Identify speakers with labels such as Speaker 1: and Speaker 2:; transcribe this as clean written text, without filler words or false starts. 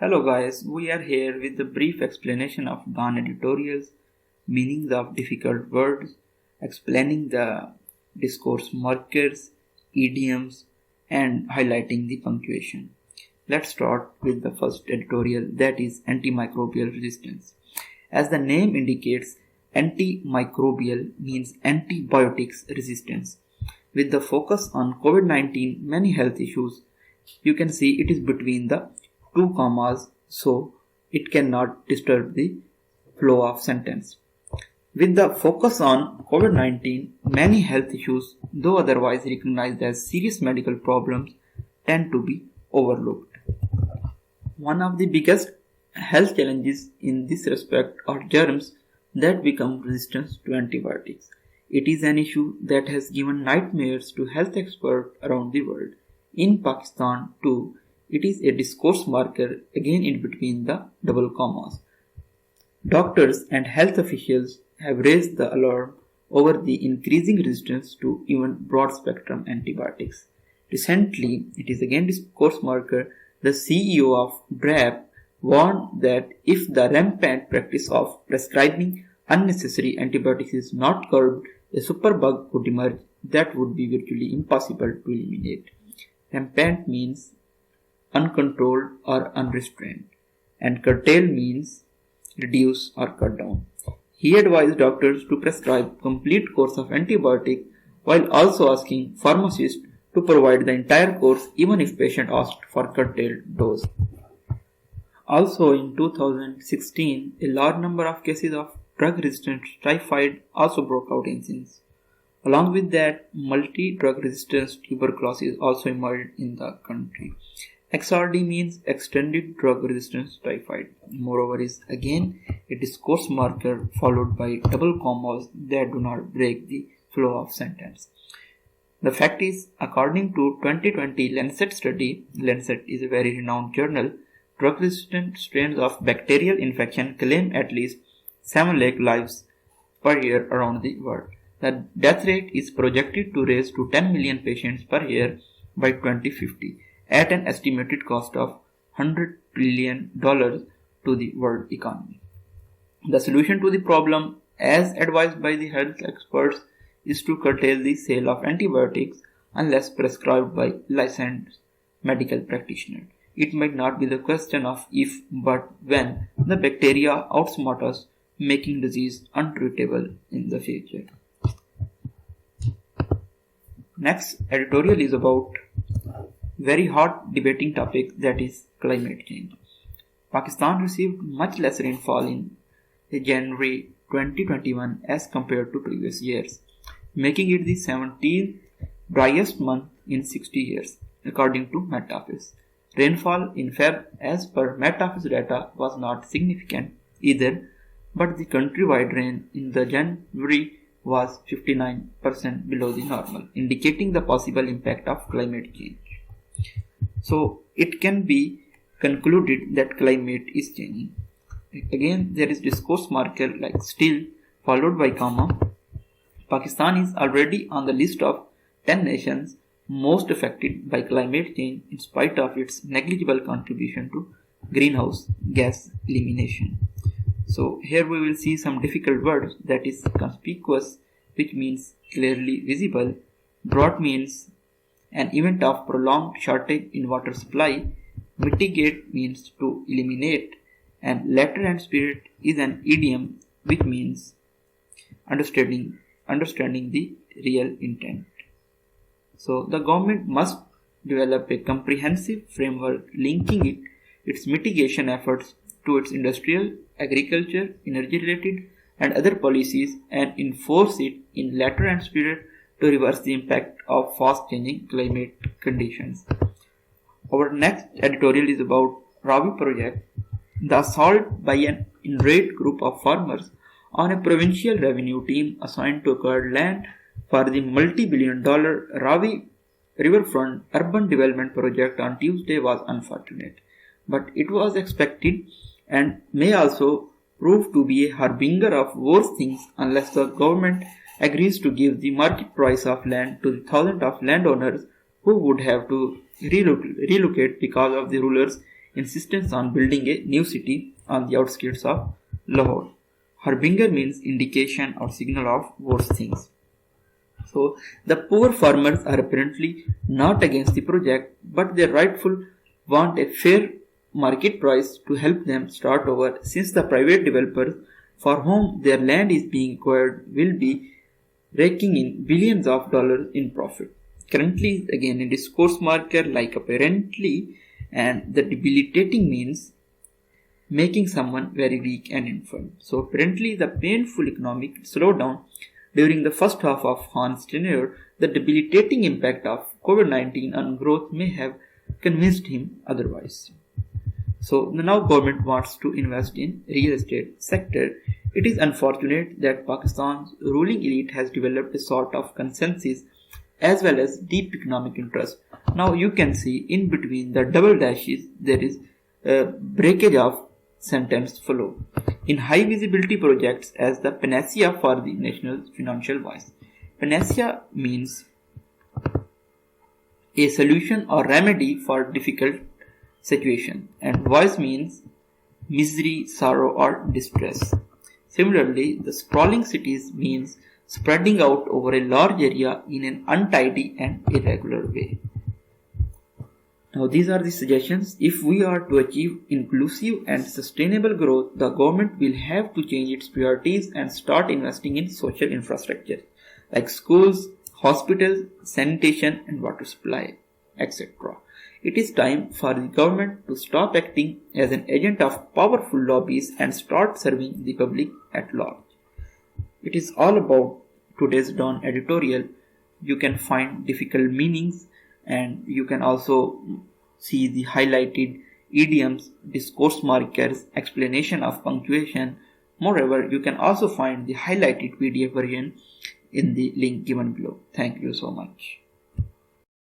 Speaker 1: Hello guys, we are here with a brief explanation of Ghan editorials, meanings of difficult words, explaining the discourse markers, idioms, and highlighting the punctuation. Let's start with the first editorial, that is antimicrobial resistance. As the name indicates, antimicrobial means antibiotics resistance. With the focus on COVID-19 many health issues, you can see it is between the two commas, so it cannot disturb the flow of sentence. With the focus on COVID-19, many health issues, though otherwise recognized as serious medical problems, tend to be overlooked. One of the biggest health challenges in this respect are germs that become resistant to antibiotics. It is an issue that has given nightmares to health experts around the world. In Pakistan, too, it is a discourse marker again in between the double commas. Doctors and health officials have raised the alarm over the increasing resistance to even broad-spectrum antibiotics. Recently, it is again discourse marker, the CEO of DRAP warned that if the rampant practice of prescribing unnecessary antibiotics is not curbed, a superbug could emerge that would be virtually impossible to eliminate. Rampant means uncontrolled or unrestrained, and curtail means reduce or cut down. He advised doctors to prescribe complete course of antibiotic while also asking pharmacists to provide the entire course even if patient asked for curtailed dose. Also in 2016, a large number of cases of drug-resistant typhoid also broke out in Sindh. Along with that, multi-drug resistant tuberculosis also emerged in the country. XRD means extended drug resistance typhoid. Moreover, is again a discourse marker followed by double commas that do not break the flow of sentence. The fact is, according to 2020 Lancet study, Lancet is a very renowned journal, drug-resistant strains of bacterial infection claim at least 7 lakh lives per year around the world. The death rate is projected to rise to 10 million patients per year by 2050 at an estimated cost of $100 trillion to the world economy. The solution to the problem, as advised by the health experts, is to curtail the sale of antibiotics unless prescribed by licensed medical practitioners. It might not be the question of if but when the bacteria outsmart us, making disease untreatable in the future. Next editorial is about very hot debating topic, that is climate change. Pakistan received much less rainfall in January 2021 as compared to previous years, making it the 17th driest month in 60 years, according to Met Office. Rainfall in Feb as per Met Office data was not significant either, but the countrywide rain in the January was 59% below the normal, indicating the possible impact of climate change. So it can be concluded that climate is changing. Again, there is discourse marker like still followed by comma. Pakistan is already on the list of 10 nations most affected by climate change in spite of its negligible contribution to greenhouse gas elimination. So here we will see some difficult words, that is conspicuous, which means clearly visible. Drought means an event of prolonged shortage in water supply. Mitigate means to eliminate, and letter and spirit is an idiom which means understanding the real intent. So the government must develop a comprehensive framework linking its mitigation efforts to its industrial, agriculture, energy related and other policies and enforce it in letter and spirit to reverse the impact of fast changing climate conditions. Our next editorial is about Ravi project, the assault by an enraged group of farmers on a provincial revenue team assigned to acquire land for the multi-billion-dollar Ravi riverfront urban development project on Tuesday was unfortunate, but it was expected and may also prove to be a harbinger of worse things unless the government agrees to give the market price of land to the thousands of landowners who would have to relocate because of the ruler's insistence on building a new city on the outskirts of Lahore. Harbinger means indication or signal of worse things. So the poor farmers are apparently not against the project, but they rightfully want a fair market price to help them start over, since the private developers for whom their land is being acquired will be raking in billions of dollars in profit. Currently, again, a discourse marker like apparently, and the debilitating means making someone very weak and infirm. So apparently the painful economic slowdown during the first half of Han's tenure, the debilitating impact of COVID-19 on growth may have convinced him otherwise. So now government wants to invest in real estate sector. It is unfortunate that Pakistan's ruling elite has developed a sort of consensus as well as deep economic interest. Now you can see in between the double dashes there is a breakage of sentence flow. In high visibility projects as the panacea for the national financial wise. Panacea means a solution or remedy for difficult situation, and voice means misery, sorrow or distress. Similarly, the sprawling cities means spreading out over a large area in an untidy and irregular way. Now these are the suggestions. If we are to achieve inclusive and sustainable growth, the government will have to change its priorities and start investing in social infrastructure like schools, hospitals, sanitation and water supply, etc. It is time for the government to stop acting as an agent of powerful lobbies and start serving the public at large. It is all about today's Dawn editorial. You can find difficult meanings and you can also see the highlighted idioms, discourse markers, explanation of punctuation. Moreover, you can also find the highlighted PDF version in the link given below. Thank you so much.